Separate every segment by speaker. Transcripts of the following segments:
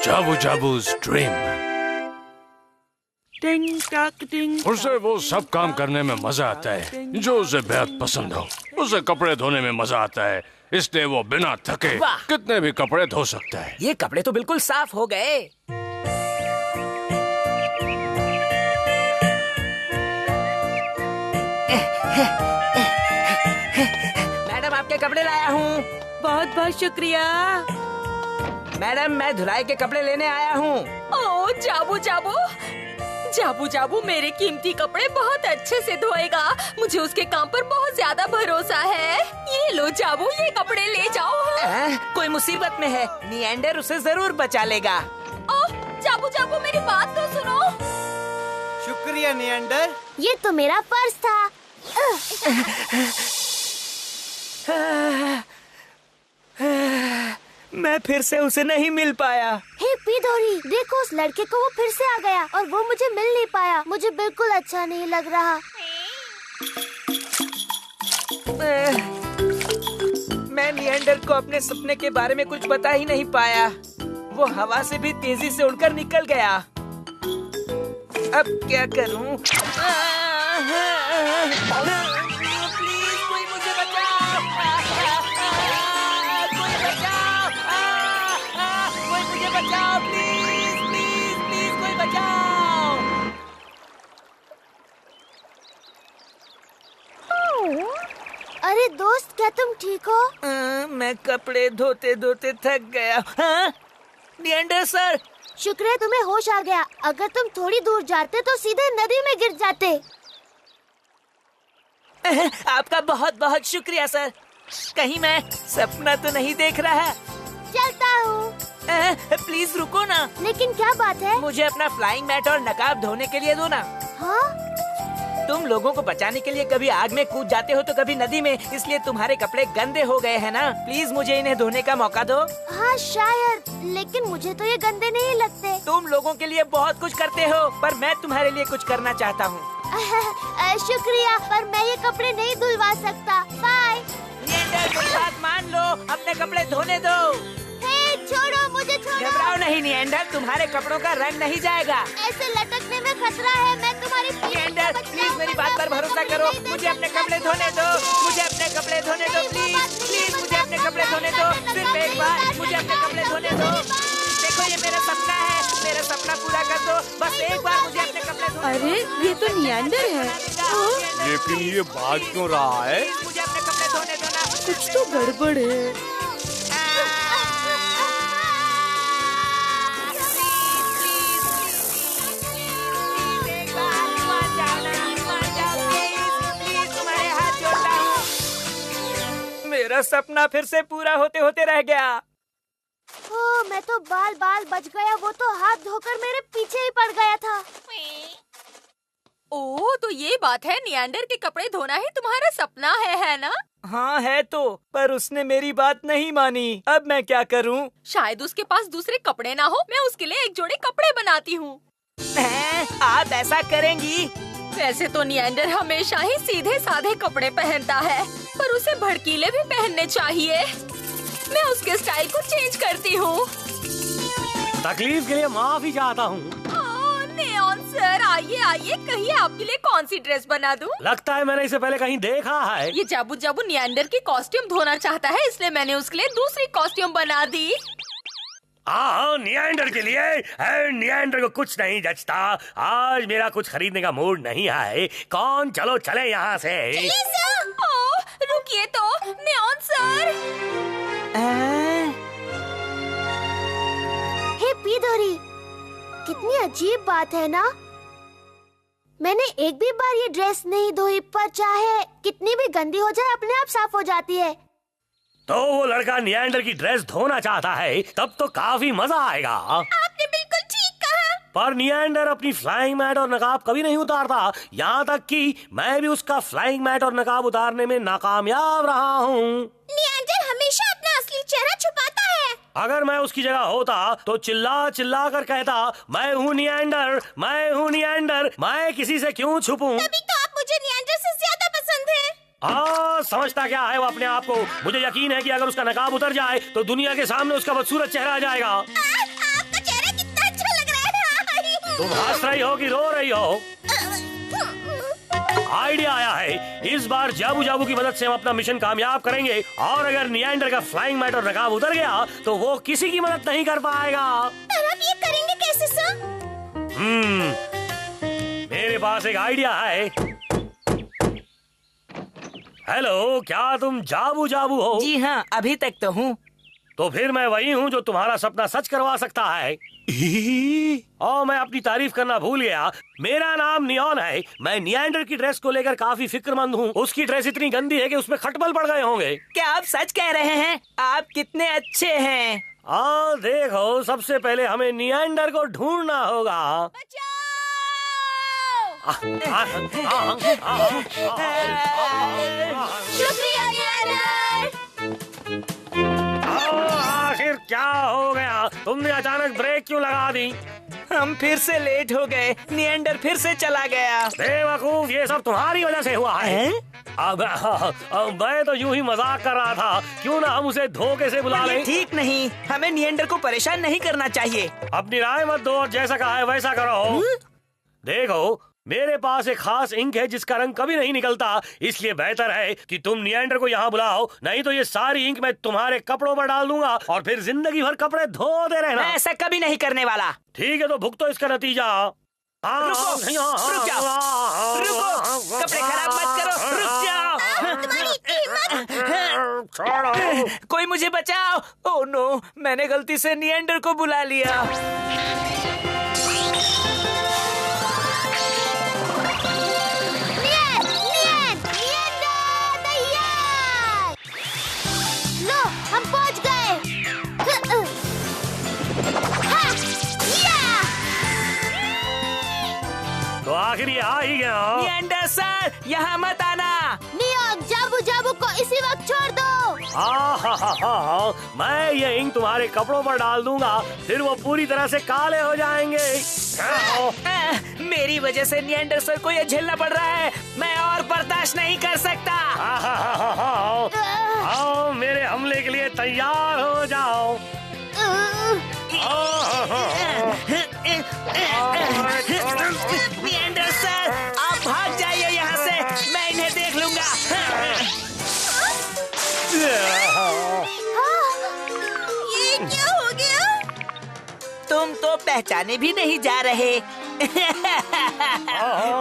Speaker 1: जाबू जाबू's ड्रीम।
Speaker 2: टिंग टाक टिंग।
Speaker 1: उसे वो सब काम करने में मजा आता है जो उसे बेहद पसंद हो। उसे कपड़े धोने में मजा आता है, इसलिए वो बिना थके कितने भी कपड़े धो सकता है।
Speaker 3: ये कपड़े तो बिल्कुल साफ हो गए। मैडम, आपके कपड़े लाया हूँ।
Speaker 2: बहुत बहुत शुक्रिया।
Speaker 3: मैडम, मैं धुलाई के कपड़े लेने आया हूँ।
Speaker 4: ओह जाबू जाबू, जाबू जाबू मेरे कीमती कपड़े बहुत अच्छे से धोएगा। मुझे उसके काम पर बहुत ज्यादा भरोसा है। ये लो जाबू, ये कपड़े ले जाओ।
Speaker 3: कोई मुसीबत में है, निएंडर उसे जरूर बचा लेगा।
Speaker 4: ओह जाबू जाबू, मेरी बात तो सुनो।
Speaker 5: शुक्रिया निएंडर।
Speaker 6: ये तो मेरा फर्ज था।
Speaker 3: मैं फिर से उसे नहीं मिल पाया।
Speaker 6: हे पीधोरी, देखो उस लड़के को, वो फिर से आ गया और वो मुझे मिल नहीं पाया। मुझे बिल्कुल अच्छा नहीं लग रहा।
Speaker 3: मैं निएंडर को अपने सपने के बारे में कुछ बता ही नहीं पाया। वो हवा से भी तेजी से उड़कर निकल गया। अब क्या करूं? प्लीज कोई मुझे बचाओ! कोई बचाओ! कोई मुझे बचाओ! प्लीज प्लीज प्लीज कोई बचाओ!
Speaker 6: अरे दोस्त, क्या तुम ठीक हो?
Speaker 3: मैं कपड़े धोते धोते थक गया। हाँ? निएंडर सर,
Speaker 6: शुक्र है तुम्हें होश आ गया। अगर तुम थोड़ी दूर जाते तो सीधे नदी में गिर जाते।
Speaker 3: आपका बहुत बहुत शुक्रिया सर। कहीं मैं सपना तो नहीं देख रहा?
Speaker 6: चलता हूँ।
Speaker 3: प्लीज रुको ना।
Speaker 6: लेकिन क्या बात है?
Speaker 3: मुझे अपना फ्लाइंग मैट और नकाब धोने के लिए दो ना।
Speaker 6: हाँ?
Speaker 3: तुम लोगों को बचाने के लिए कभी आग में कूद जाते हो तो कभी नदी में, इसलिए तुम्हारे कपड़े गंदे हो गए हैं ना। प्लीज मुझे इन्हें धोने का मौका दो।
Speaker 6: हाँ शायद, लेकिन मुझे तो ये गंदे नहीं लगते।
Speaker 3: तुम लोगों के लिए बहुत कुछ करते हो, पर मैं तुम्हारे लिए कुछ करना चाहता हूँ।
Speaker 6: शुक्रिया, पर मैं ये कपड़े नहीं धुलवा सकता। बाय।
Speaker 3: निएंडर, मेरी बात मान लो, अपने कपड़े धोने दो।
Speaker 6: हे, छोड़ो मुझे, छोड़ो।
Speaker 3: घबराओ नहीं निएंडर, तुम्हारे कपड़ों का रंग नहीं जाएगा।
Speaker 6: ऐसे लटकने में खतरा है। मैं तुम्हारी
Speaker 3: निएंडर, प्लीज मेरी बात पर भरोसा करो। मुझे अपने कपड़े धोने दो। मुझे अपने कपड़े धोने दो। प्लीज प्लीज मुझे अपने कपड़े धोने दो। सिर्फ एक बार मुझे अपने कपड़े धोने दो। देखो, ये मेरा सपना है। मेरा सपना पूरा कर दो। बस एक बार मुझे अपने कपड़े धोने दो।
Speaker 2: अरे ये तो निएंडर है।
Speaker 5: लेकिन ये भाग क्यों रहा है?
Speaker 3: मुझे अपने कपड़े धोने दो ना।
Speaker 2: कुछ तो गड़बड़ है।
Speaker 3: मेरा सपना फिर से पूरा होते होते रह गया।
Speaker 6: ओह, मैं तो बाल बाल बच गया। वो तो हाथ धोकर मेरे पीछे ही पड़ गया था।
Speaker 4: ओह, तो ये बात है, निएंडर के कपड़े धोना ही तुम्हारा सपना है ना?
Speaker 3: हाँ है तो, पर उसने मेरी बात नहीं मानी। अब मैं क्या करूँ?
Speaker 4: शायद उसके पास दूसरे कपड़े ना हो। मैं उसके लिए एक जोड़ी कपड़े बनाती हूँ।
Speaker 3: आप ऐसा करेंगी?
Speaker 4: वैसे तो निएंडर हमेशा ही सीधे साधे कपड़े पहनता है, पर उसे भड़कीले भी पहनने चाहिए। मैं उसके स्टाइल को चेंज करती हूँ।
Speaker 5: तकलीफ के लिए माफी चाहता हूँ।
Speaker 4: नियॉन सर, आइए आइए, कहिए आपके लिए कौन सी ड्रेस बना दूँ?
Speaker 5: लगता है मैंने इसे पहले कहीं देखा है।
Speaker 4: ये जाबू जाबू निएंडर की कॉस्ट्यूम धोना चाहता है, इसलिए मैंने उसके लिए दूसरी कॉस्ट्यूम बना दी।
Speaker 5: हाँ, निएंडर के लिए। निएंडर को कुछ नहीं जचता। आज मेरा कुछ खरीदने का मूड नहीं है। कौन, चलो चले यहाँ से।
Speaker 4: ओह, रुकिए तो, नियॉन सर।
Speaker 6: हे पीधोरी, कितनी अजीब बात है ना। मैंने एक भी बार ये ड्रेस नहीं धोई, पर चाहे कितनी भी गंदी हो जाए अपने आप साफ हो जाती है।
Speaker 5: तो वो लड़का निएंडर की ड्रेस धोना चाहता है, तब तो काफी मजा आएगा।
Speaker 4: आपने बिल्कुल ठीक कहा।
Speaker 5: पर निएंडर अपनी फ्लाइंग मैट और नकाब कभी नहीं उतारता। यहाँ तक कि मैं भी उसका फ्लाइंग मैट और नकाब उतारने में नाकामयाब रहा हूँ।
Speaker 6: निएंडर हमेशा अपना असली चेहरा छुपाता है।
Speaker 5: अगर मैं उसकी जगह होता तो चिल्ला चिल्ला कर कहता, मैं हूँ निएंडर, मैं हूँ निएंडर, मैं किसी से क्यों छुपूं?
Speaker 6: तभी तो आप मुझे निएंडर से ज्यादा पसंद है।
Speaker 5: हाँ, समझता क्या है वो अपने आप को। मुझे यकीन है कि अगर उसका नकाब उतर जाए तो दुनिया के सामने उसका बदसूरत चेहरा आ जाएगा।
Speaker 6: आपका चेहरा कितना अच्छा लग रहा है।
Speaker 5: तुम हंस रही हो कि रो रही हो? आइडिया आया है, इस बार जाबू जाबू की मदद से हम अपना मिशन कामयाब करेंगे और अगर निएंडर का फ्लाइंग मैट और नकाब उतर गया तो वो किसी की मदद नहीं कर पाएगा।
Speaker 6: पर आप ये करेंगे कैसे सर?
Speaker 5: मेरे पास एक आइडिया है। हेलो, क्या तुम जाबू जाबू हो?
Speaker 3: जी हाँ, अभी तक तो हूँ।
Speaker 5: तो फिर मैं वही हूँ जो तुम्हारा सपना सच करवा सकता है। और मैं अपनी तारीफ करना भूल गया, मेरा नाम नियॉन है। मैं निएंडर की ड्रेस को लेकर काफी फिक्रमंद हूँ। उसकी ड्रेस इतनी गंदी है कि उसमें खटमल पड़ गए होंगे।
Speaker 3: क्या आप सच कह रहे हैं? आप कितने अच्छे हैं।
Speaker 5: देखो, सबसे पहले हमें निएंडर को ढूंढना होगा।
Speaker 6: शुक्रिया निएंडर।
Speaker 5: आखिर क्या हो गया? तुमने अचानक ब्रेक क्यों लगा दी?
Speaker 3: हम फिर से लेट हो गए। निएंडर फिर से चला गया।
Speaker 5: बेवकूफ, ये सब तुम्हारी वजह से हुआ है। अब मैं तो यूं ही मजाक कर रहा था। क्यों ना हम उसे धोखे से बुला
Speaker 3: ये
Speaker 5: लें?
Speaker 3: ठीक नहीं, हमें निएंडर को परेशान नहीं करना चाहिए।
Speaker 5: अपनी राय मत दो और जैसा कहा है वैसा करो। देखो, मेरे पास एक खास इंक है जिसका रंग कभी नहीं निकलता, इसलिए बेहतर है कि तुम निएंडर को यहाँ बुलाओ, नहीं तो ये सारी इंक मैं तुम्हारे कपड़ों पर डाल दूंगा और फिर जिंदगी भर कपड़े धोते रहना।
Speaker 3: मैं ऐसा कभी नहीं करने वाला।
Speaker 5: ठीक है, तो भुगतो इसका नतीजा।
Speaker 3: रुको, रुक जाओ, रुको, कपड़े खराब मत करो, रुक जाओ। कोई मुझे बचाओ। ओह नो, मैंने गलती से निएंडर को बुला लिया।
Speaker 6: हम पहुंच गए।
Speaker 5: तो आखिर ये आ ही गया।
Speaker 3: निएंडर सर, यहाँ मत आना।
Speaker 6: नियॉन, जाबू जाबू को इसी वक्त छोड़ दो।
Speaker 5: मैं ये इंक तुम्हारे कपड़ों पर डाल दूंगा, फिर वो पूरी तरह से काले हो जाएंगे।
Speaker 3: मेरी वजह से निएंडर सर को ये झेलना पड़ रहा है। मैं और बर्दाश्त नहीं कर सकता।
Speaker 5: आओ, मेरे हमले के लिए तैयार हो जाओ।
Speaker 3: निएंडर सर, आप भाग जाइए यहाँ से, मैं इन्हें देख लूंगा।
Speaker 6: ये क्या हो गया?
Speaker 3: तुम तो पहचाने भी नहीं जा रहे।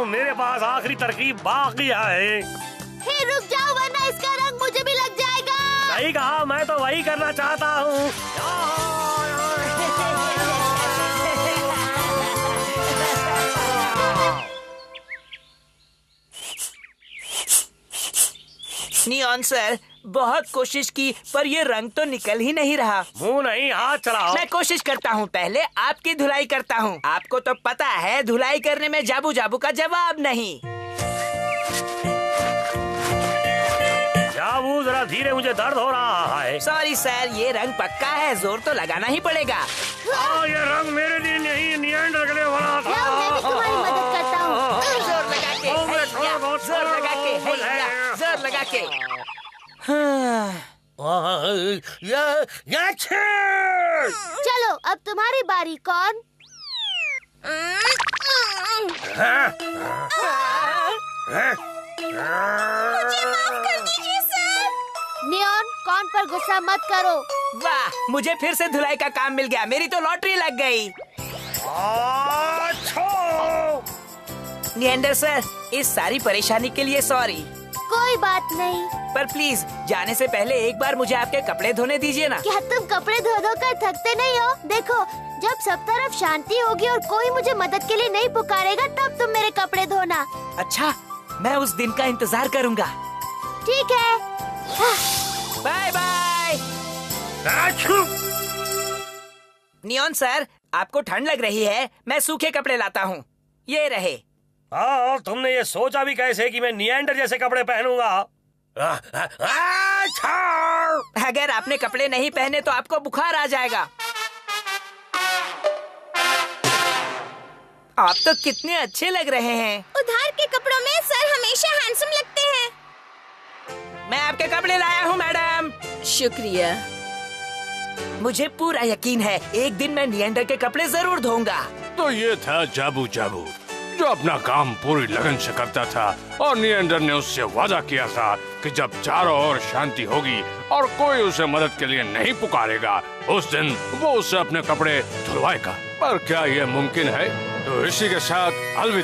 Speaker 5: मेरे पास आखिरी तरकीब बाकी है।
Speaker 6: हे रुक जाओ, वरना इसका रंग मुझे भी लग जाएगा।
Speaker 5: सही कहा, मैं तो वही करना चाहता हूँ।
Speaker 3: नियॉन सर, बहुत कोशिश की पर ये रंग तो निकल ही नहीं रहा।
Speaker 5: मुंह नहीं, हाथ चलाओ।
Speaker 3: मैं कोशिश करता हूँ, पहले आपकी धुलाई करता हूँ। आपको तो पता है धुलाई करने में जाबू जाबू का जवाब नहीं।
Speaker 5: जाबू, जरा धीरे, मुझे दर्द हो रहा है।
Speaker 3: सॉरी सर, ये रंग पक्का है, जोर तो लगाना ही पड़ेगा।
Speaker 5: ये रंग मेरे लिए नहीं, निएंडर के लिए बना था।
Speaker 6: लाओ, मैं भी तुम्हारी मदद करता हूँ।
Speaker 3: जोर लगा के, जोर लगा के, जोर लगा के।
Speaker 6: चलो, अब तुम्हारी बारी। कौन? मुझे माफ कर दीजिए सर। नियॉन, कौन पर गुस्सा मत करो।
Speaker 3: वाह, मुझे फिर से धुलाई का काम मिल गया। मेरी तो लॉटरी लग गई। निएंडर सर, इस सारी परेशानी के लिए सॉरी।
Speaker 6: कोई बात नहीं।
Speaker 3: पर प्लीज जाने से पहले एक बार मुझे आपके कपड़े धोने दीजिए ना।
Speaker 6: क्या तुम कपड़े धो धो कर थकते नहीं हो? देखो, जब सब तरफ शांति होगी और कोई मुझे मदद के लिए नहीं पुकारेगा, तब तुम मेरे कपड़े धोना।
Speaker 3: अच्छा, मैं उस दिन का इंतजार करूंगा।
Speaker 6: ठीक है।
Speaker 3: Bye bye. नियॉन सर, आपको ठंड लग रही है, मैं सूखे कपड़े लाता हूँ। ये रहे।
Speaker 5: हाँ, तुमने ये सोचा भी कैसे कि मैं निएंडर जैसे कपड़े पहनूंगा?
Speaker 3: अगर आपने कपड़े नहीं पहने तो आपको बुखार आ जाएगा। आप तो कितने अच्छे लग रहे हैं।
Speaker 6: उधार के कपड़ों में सर हमेशा हैंडसम लगते हैं।
Speaker 3: मैं आपके कपड़े लाया हूँ मैडम।
Speaker 4: शुक्रिया।
Speaker 3: मुझे पूरा यकीन है एक दिन मैं नियंडर के कपड़े जरूर धोऊंगा।
Speaker 1: तो ये था जाबू जाबू, जो अपना काम पूरी लगन से करता था और नियंडर ने उससे वादा किया था कि जब चारों ओर शांति होगी और कोई उसे मदद के लिए नहीं पुकारेगा, उस दिन वो उसे अपने कपड़े धुलवाएगा। पर क्या यह मुमकिन है? तो इसी के साथ अलविदा।